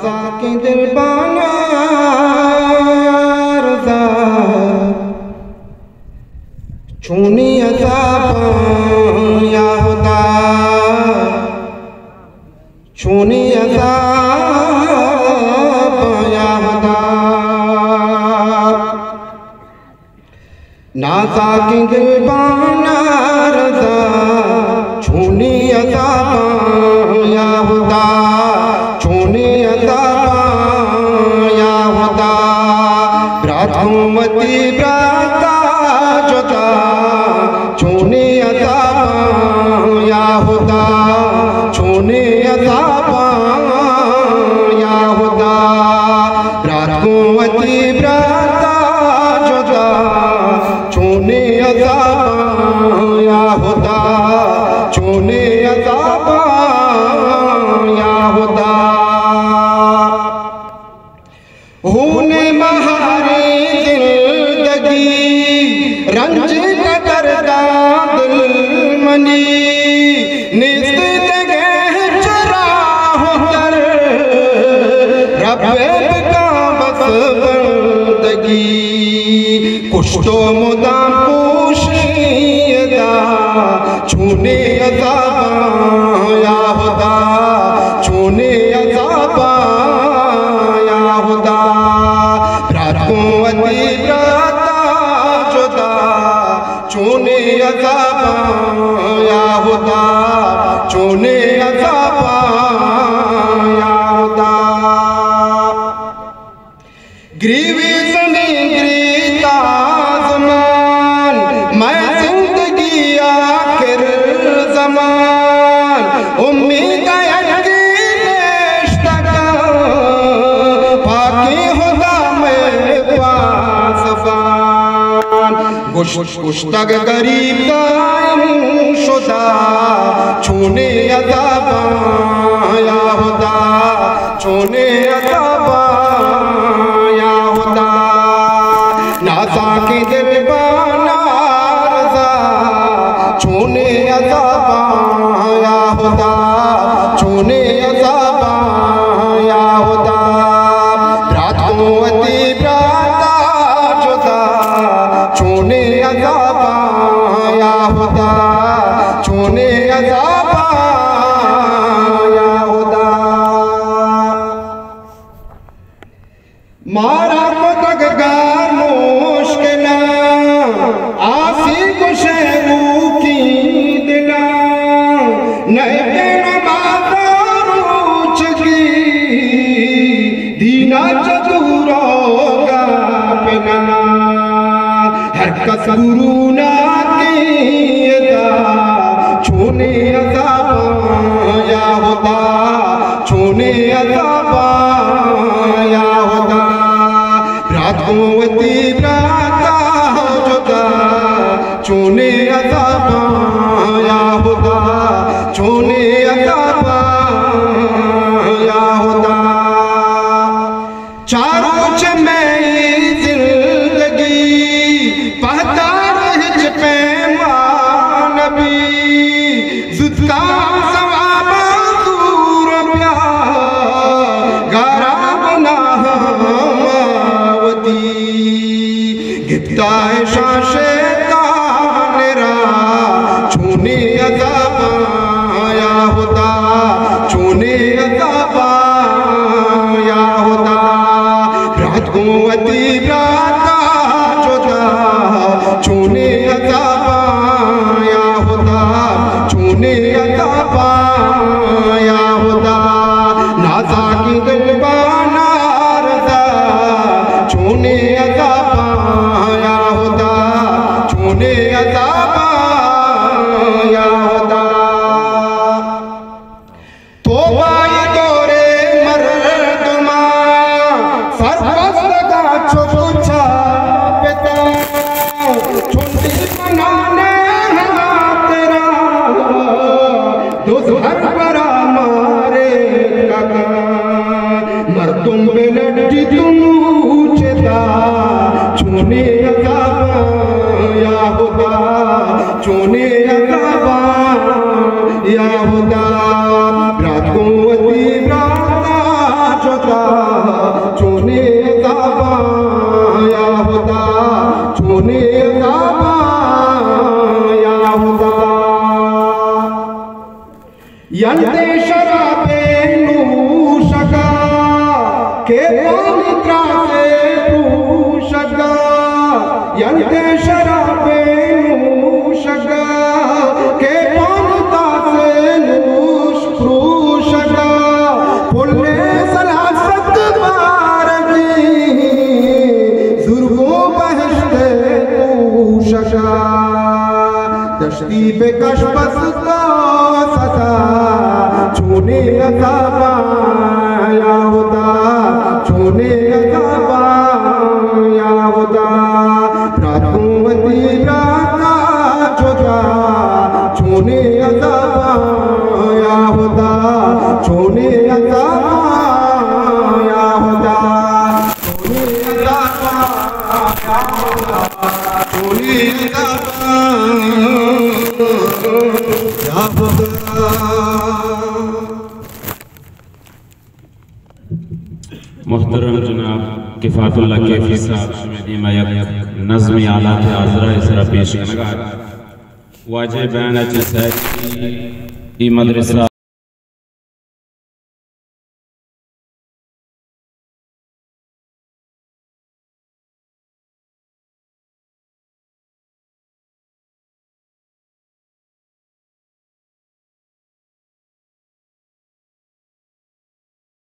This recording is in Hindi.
नासा के दिल बाना रजा छूनी अज़ाब या खुदा छूनी अज़ाब या खुदा नासा के दिल बाना रजा छूनी अज़ाब या खुदा छूनी अज़ाब या खुदा ब्रातमती ब्राता जुदा छूनी अज़ाब या खुदा छूनी अज़ाब या खुदा ब्रातमती ब्राता जुदा छूनी अज़ाब या खुदा छूनी अज़ाब या खुदा होने महारी जिंदगी रंज कदरदा दिल मनी निस्त जगह चरा होकर रब्बे का बस बंदगी कुछ तो मुदाम पोशीदा छूने अज़ाब या खुदा छूने अज़ाब या खुदा ब्रातमती ब्राता जुदा छूने अज़ाब या खुदा छूने अज़ाब या खुदा ग्रीवी ज़मीन ग्रीता ज़मान मैं ज़िंदगी आखिर ज़मान उम्मीद यकीन इश्क़ पाकी खुदा मेरे पास फ़ान गुश्तग गरीब दाइम शुदा छूने अज़ाब या खुदा छूने अज़ाब या खुदा नासा के दिल बाना रज़ा छूने अज़ाब या खुदा छूने अज़ाब या खुदा ब्रातमती ब्राता जुदा छूने अज़ाब या खुदा छूने अज़ाब या खुदा मारा को तगगार मुश्किल आसी को शेरू की दिला नए नमाज की दीना चतुरो का पिना हर कस गुरु ना किया छूने अज़ाब या खुदा छूने अज़ाब या खुदा ब्रातमती ब्राता जुदा छूने अज़ाब या खुदा छूने अज़ाब या खुदा चारों चमेली जिंदगी पहता रह पैमान भी जुदा सवाब दूर प्यार गारा बना गिफ्ता है शाशे तानेरा छूने अज़ाब या खुदा छूने अज़ाब या खुदा ब्रातमती ब्राता जुदा छूने अज़ाब या खुदा छूने अज़ाब या खुदा नासा की दिल बाना रज़ा छूने अज़ाब या खुदा छूने अज़ाब या खुदा तौबा ये दौरे मर्दमा सरपस्त का छुछा पिता छुट्टी मनाने तेरा दोहर बरा मारे काका मर्दुम पे लड्डी तुम चेता छूने अज़ाब या खुदा छूने अज़ाब या खुदा ब्रातमती ब्राता खुदा चोने अज़ाबा या खुदा चोने अज़ाबा या खुदा यंदे शराबे नूशगा के पानी त्रासे पूशगा यंदे शराबे नूशगा के पानी त्रासे नूश पूशगा पुल्ले सलासत बारगी जुर्गों बहश्ते पूशगा दश्ती पे कशबस का सदा चोने अज़ाबा या खुदा चोने अज़ाबा या खुदा रातों वती राता जुदा चोने अज़ाबा या खुदा चोने अज़ाबा या खुदा चोने अज़ाबा या खुदा चोने अज़ाबा या खुदा। मोहतरम जनाब किफ़ातुल्लाह कैफी साहब नज़्म आला के आज़रा इसरा पेश करना वाजे बैन मदरसा